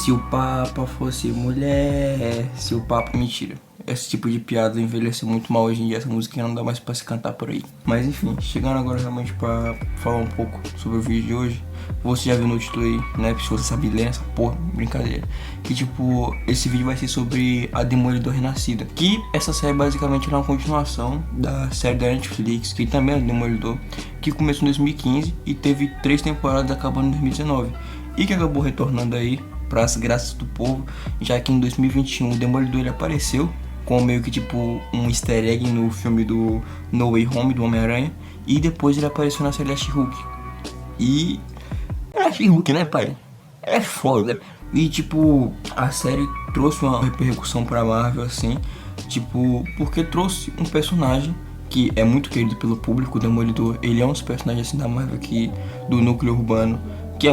Se o Papa fosse mulher, se o Papa... Mentira. Esse tipo de piada envelheceu muito mal hoje em dia. Essa música não dá mais pra se cantar por aí. Mas enfim, chegando agora realmente pra falar um pouco sobre o vídeo de hoje. Você já viu no título aí, né? Se você sabe ler essa porra, brincadeira. Que tipo, esse vídeo vai ser sobre a Demolidor Renascida. Que essa série basicamente é uma continuação da série da Netflix, que também é Demolidor, que começou em 2015 e teve 3 temporadas acabando em 2019. E que acabou retornando aí para as graças do povo, já que em 2021 o Demolidor ele apareceu com meio que tipo um easter egg no filme do No Way Home do Homem-Aranha, e depois ele apareceu na série da She-Hulk. E é a She-Hulk, né, pai? É foda. E tipo, a série trouxe uma repercussão pra Marvel assim, tipo, porque trouxe um personagem que é muito querido pelo público. O Demolidor, ele é um dos personagens assim da Marvel aqui, do núcleo urbano, que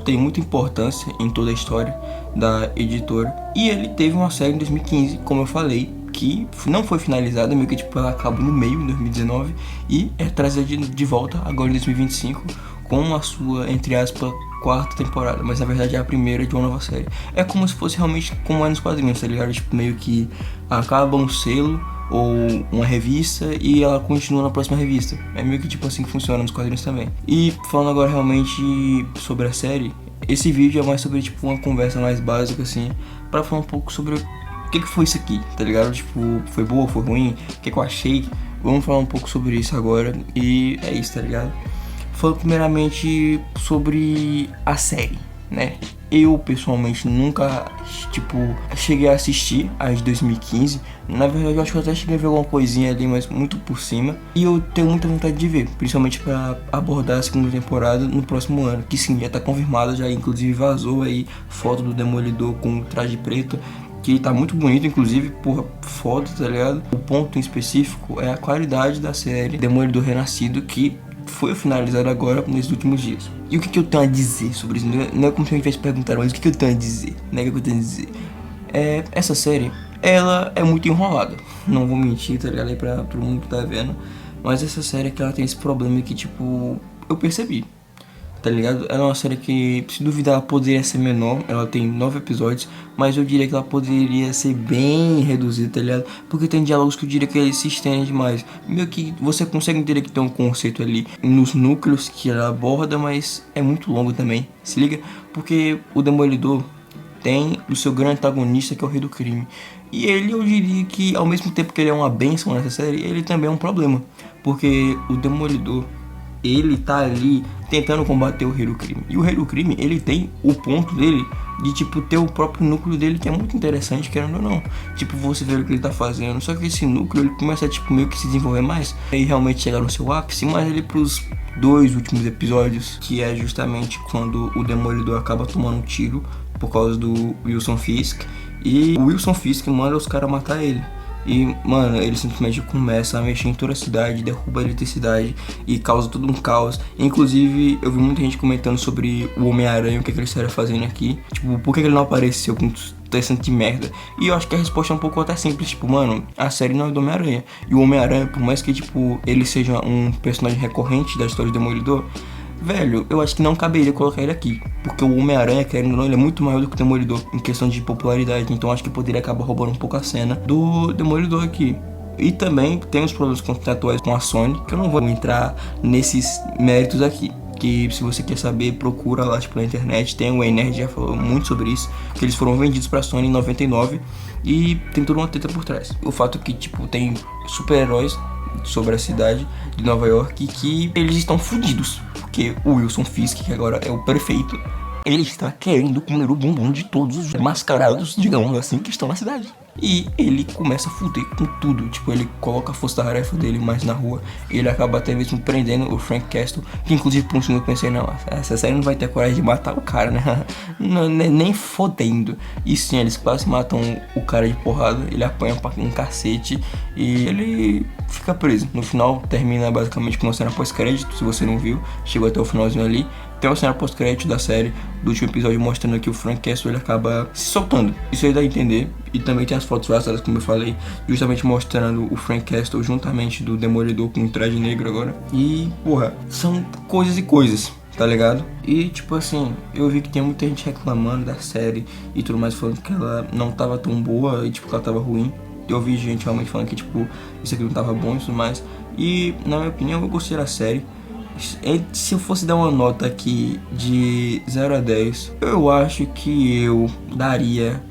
tem muita importância em toda a história da editora. E ele teve uma série em 2015, como eu falei, que não foi finalizada, meio que tipo, ela acabou no meio, em 2019, e é trazida de volta agora em 2025, com a sua, entre aspas, 4ª temporada, mas na verdade é a primeira de uma nova série. É como se fosse realmente como é nos quadrinhos, tá ligado? Tipo, meio que acaba um selo ou uma revista e ela continua na próxima revista. É meio que tipo assim que funciona nos quadrinhos também. E falando agora realmente sobre a série, esse vídeo é mais sobre tipo uma conversa mais básica assim, pra falar um pouco sobre o que foi isso aqui, tá ligado? Tipo, foi boa, foi ruim, o que eu achei. Vamos falar um pouco sobre isso agora e é isso, tá ligado? Falando primeiramente sobre a série, né? Eu pessoalmente nunca, tipo, cheguei a assistir a de 2015. Na verdade eu acho que eu até cheguei a ver alguma coisinha ali, mas muito por cima. E eu tenho muita vontade de ver, principalmente pra abordar a 2ª temporada no próximo ano. Que sim, já tá confirmada, já inclusive vazou aí foto do Demolidor com traje preto, que tá muito bonito, inclusive, porra, foda, tá ligado? O ponto em específico é a qualidade da série Demolidor Renascido, que foi finalizado agora nesses últimos dias. E o que eu tenho a dizer sobre isso? Não é como se a gente tivesse perguntado, mas o que eu tenho a dizer? Né? O que eu tenho a dizer? Essa série, ela é muito enrolada. Não vou mentir, tá ligado? Aí pra todo mundo que tá vendo. Mas essa série que ela tem esse problema que, tipo, eu percebi. Tá ligado? Ela é uma série que, se duvidar, ela poderia ser menor. Ela tem 9 episódios, mas eu diria que ela poderia ser bem reduzida, tá ligado? Porque tem diálogos que eu diria que eles se estendem demais. Meio que você consegue entender que tem um conceito ali nos núcleos que ela aborda, mas é muito longo também, se liga? Porque o Demolidor tem o seu grande antagonista, que é o Rei do Crime. E ele, eu diria que, ao mesmo tempo que ele é uma bênção nessa série, ele também é um problema. Porque o Demolidor, ele tá ali tentando combater o Rei do Crime. E o Rei do Crime, ele tem o ponto dele de, tipo, ter o próprio núcleo dele, que é muito interessante, querendo ou não. Tipo, você vê o que ele tá fazendo. Só que esse núcleo, ele começa a, tipo, meio que se desenvolver mais. E realmente chegar no seu ápice, mas ele pros 2 últimos episódios, que é justamente quando o Demolidor acaba tomando um tiro por causa do Wilson Fisk. E o Wilson Fisk manda os caras matar ele. E, mano, ele simplesmente começa a mexer em toda a cidade, derruba a eletricidade e causa todo um caos. Inclusive, eu vi muita gente comentando sobre o Homem-Aranha, o que ele estaria fazendo aqui. Tipo, por que ele não apareceu com tanto de merda? E eu acho que a resposta é um pouco até simples. Tipo, mano, a série não é do Homem-Aranha. E o Homem-Aranha, por mais que, tipo, ele seja um personagem recorrente da história do Demolidor, velho, eu acho que não caberia colocar ele aqui. Porque o Homem-Aranha, querendo ou não, ele é muito maior do que o Demolidor em questão de popularidade. Então acho que poderia acabar roubando um pouco a cena do Demolidor aqui. E também tem os problemas contratuais com a Sony, que eu não vou entrar nesses méritos aqui. Que se você quer saber, procura lá, tipo, na internet. Tem o Nerd já falou muito sobre isso, que eles foram vendidos pra Sony em 99 e tem toda uma treta por trás. O fato é que, tipo, tem super-heróis sobre a cidade de Nova York que eles estão fodidos, porque o Wilson Fisk, que agora é o prefeito, ele está querendo comer o bumbum de todos os mascarados, digamos assim, que estão na cidade. E ele começa a fuder com tudo. Tipo, ele coloca a força-tarefa dele mais na rua. Ele acaba até mesmo prendendo o Frank Castle, que inclusive por um segundo eu pensei, não, essa série não vai ter coragem de matar o cara, né? Não, nem fodendo. E sim, eles quase matam o cara de porrada. Ele apanha um cacete e ele fica preso. No final termina basicamente com uma cena pós-crédito. Se você não viu, chegou até o finalzinho ali. Tem uma cena pós-crédito da série, do último episódio, mostrando que o Frank Castle ele acaba se soltando. Isso aí dá a entender. E também tem as fotos vazadas, como eu falei, justamente mostrando o Frank Castle juntamente do Demolidor com um traje negro agora. E, porra, são coisas e coisas, tá ligado? E tipo assim, eu vi que tem muita gente reclamando da série e tudo mais, falando que ela não tava tão boa e tipo que ela tava ruim. Eu vi gente realmente falando que tipo, isso aqui não tava bom e tudo mais. E na minha opinião eu gostei da série. Se eu fosse dar uma nota aqui de 0 a 10, eu acho que eu daria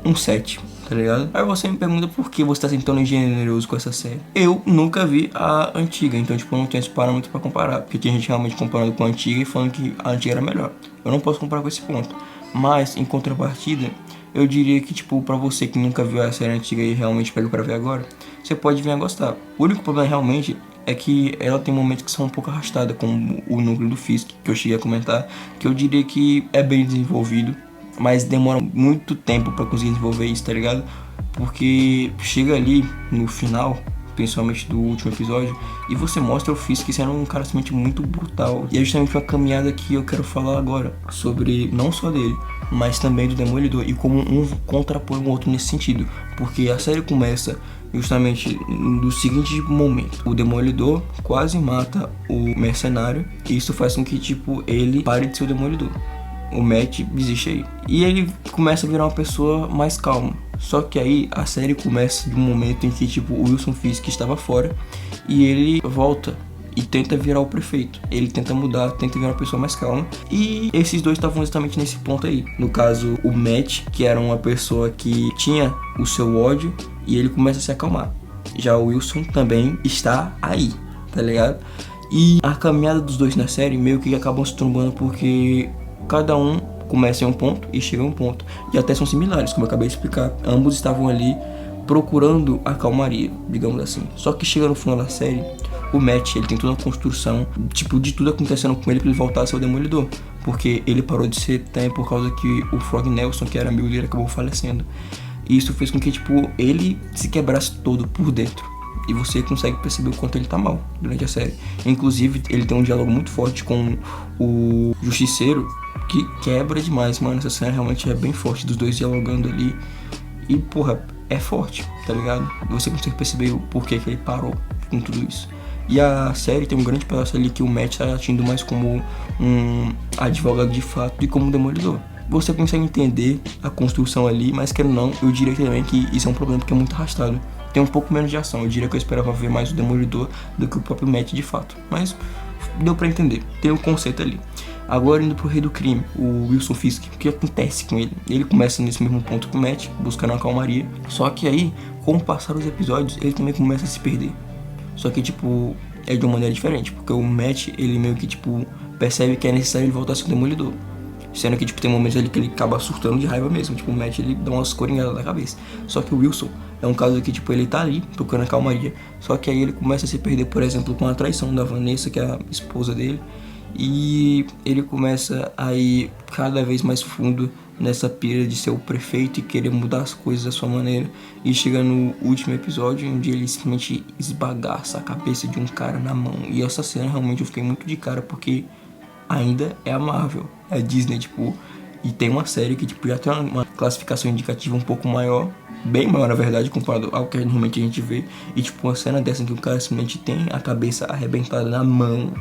um 7, tá ligado? Aí você me pergunta por que você tá sendo tão generoso com essa série. Eu nunca vi a antiga, então tipo, eu não tenho esse parâmetro pra comparar, porque tem gente realmente comparando com a antiga e falando que a antiga era melhor. Eu não posso comparar com esse ponto. Mas, em contrapartida, eu diria que, tipo, pra você que nunca viu a série antiga e realmente pegou pra ver agora, você pode vir a gostar. O único problema realmente é que ela tem momentos que são um pouco arrastadas, como o núcleo do Fisk, que eu cheguei a comentar, que eu diria que é bem desenvolvido, mas demora muito tempo pra conseguir desenvolver isso, tá ligado? Porque chega ali no final, principalmente do último episódio, e você mostra o Fisk sendo um cara simplesmente muito brutal. E é justamente uma caminhada que eu quero falar agora, sobre não só dele, mas também do Demolidor, e como um contrapõe o outro nesse sentido. Porque a série começa justamente no seguinte momento: o Demolidor quase mata o mercenário, e isso faz com que tipo ele pare de ser o Demolidor. O Matt desiste aí. E ele começa a virar uma pessoa mais calma. Só que aí a série começa de um momento em que tipo o Wilson Fisk estava fora e ele volta e tenta virar o prefeito. Ele tenta mudar, tenta virar uma pessoa mais calma. E esses dois estavam exatamente nesse ponto aí. No caso, o Matt, que era uma pessoa que tinha o seu ódio, e ele começa a se acalmar. Já o Wilson também está aí, tá ligado? E a caminhada dos dois na série meio que acabam se trombando, porque cada um começa em um ponto e chega em um ponto. E até são similares, como eu acabei de explicar. Ambos estavam ali procurando a calmaria, digamos assim. Só que chega no final da série, o Matt, ele tem toda uma construção, tipo, de tudo acontecendo com ele pra ele voltar a ser o Demolidor. Porque ele parou de ser também por causa que o Frog Nelson, que era amigo dele, acabou falecendo. E isso fez com que, tipo, ele se quebrasse todo por dentro. E você consegue perceber o quanto ele tá mal durante a série. Inclusive, ele tem um diálogo muito forte com o Justiceiro, que quebra demais, mano. Essa cena realmente é bem forte, dos dois dialogando ali. E, porra, é forte, tá ligado? Você consegue perceber o porquê que ele parou com tudo isso. E a série tem um grande pedaço ali que o Matt tá agindo mais como um advogado de fato e como um demolidor. Você consegue entender a construção ali, mas quero não, eu diria também que isso é um problema porque é muito arrastado. Tem um pouco menos de ação, eu diria que eu esperava ver mais o Demolidor do que o próprio Matt de fato. Mas deu pra entender, tem um conceito ali. Agora indo pro Rei do Crime, o Wilson Fisk, o que acontece com ele? Ele começa nesse mesmo ponto que o Matt, buscando uma calmaria. Só que aí, com o passar dos episódios, ele também começa a se perder. Só que tipo, é de uma maneira diferente, porque o Matt, ele meio que tipo, percebe que é necessário ele voltar a ser o Demolidor. Sendo que, tipo, tem momentos ali que ele acaba surtando de raiva mesmo. Tipo, o Matt, ele dá umas coringadas na cabeça. Só que o Wilson é um caso que, tipo, ele tá ali, procurando a calmaria. Só que aí ele começa a se perder, por exemplo, com a traição da Vanessa, que é a esposa dele. E ele começa a ir cada vez mais fundo nessa pira de ser o prefeito e querer mudar as coisas da sua maneira. E chega no último episódio, onde ele simplesmente esbagaça a cabeça de um cara na mão. E essa cena, realmente, eu fiquei muito de cara, porque ainda é a Marvel, é a Disney, tipo, e tem uma série que, tipo, já tem uma classificação indicativa um pouco maior, bem maior, na verdade, comparado ao que normalmente a gente vê, e, tipo, uma cena dessa em que o cara simplesmente tem a cabeça arrebentada na mão,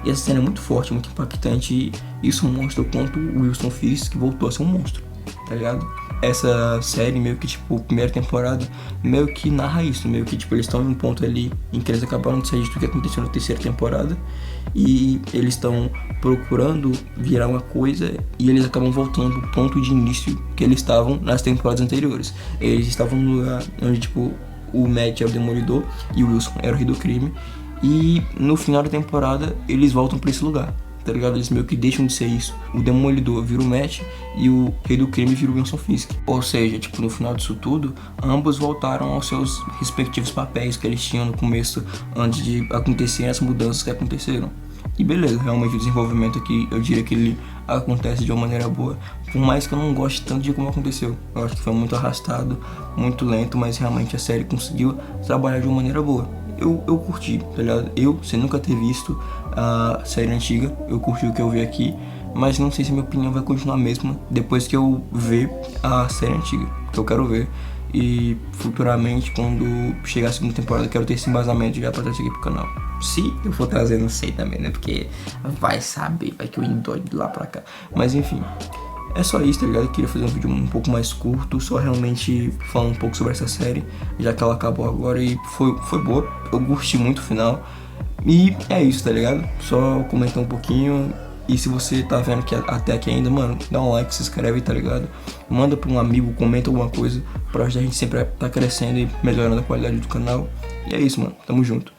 e essa cena é muito forte, muito impactante, e isso mostra o quanto o Wilson Fisk voltou a ser um monstro, tá ligado? Essa série, meio que, tipo, primeira temporada, meio que narra isso, meio que, tipo, eles estão em um ponto ali em que eles acabaram de sair de tudo que aconteceu na terceira temporada, e eles estão procurando virar uma coisa, e eles acabam voltando pro ponto de início que eles estavam nas temporadas anteriores. Eles estavam no lugar onde, tipo, o Matt era o Demolidor e o Wilson era o Rei do Crime, e no final da temporada eles voltam pra esse lugar, tá ligado? Eles meio que deixam de ser isso. O Demolidor vira o Matt e o Rei do Crime vira o Wilson Fisk. Ou seja, tipo, no final disso tudo, ambos voltaram aos seus respectivos papéis que eles tinham no começo, antes de acontecerem as mudanças que aconteceram. E beleza, realmente o desenvolvimento aqui, eu diria que ele acontece de uma maneira boa. Por mais que eu não goste tanto de como aconteceu. Eu acho que foi muito arrastado, muito lento, mas realmente a série conseguiu trabalhar de uma maneira boa. Eu curti, tá ligado? Eu, sem nunca ter visto a série antiga, eu curti o que eu vi aqui, mas não sei se minha opinião vai continuar a mesma depois que eu ver a série antiga, que eu quero ver. E futuramente, quando chegar a segunda temporada, eu quero ter esse embasamento já pra trazer aqui pro canal. Se eu for trazer, não sei também, né? Porque vai saber, vai que eu indo de lá pra cá. Mas enfim, é só isso, tá ligado? Eu queria fazer um vídeo um pouco mais curto, só realmente falando um pouco sobre essa série, já que ela acabou agora e foi boa. Eu curti muito o final. E é isso, tá ligado? Só comentar um pouquinho. E se você tá vendo que até aqui ainda, mano, dá um like, se inscreve, tá ligado? Manda pra um amigo, comenta alguma coisa pra ajudar a gente sempre a tá crescendo e melhorando a qualidade do canal. E é isso, mano. Tamo junto.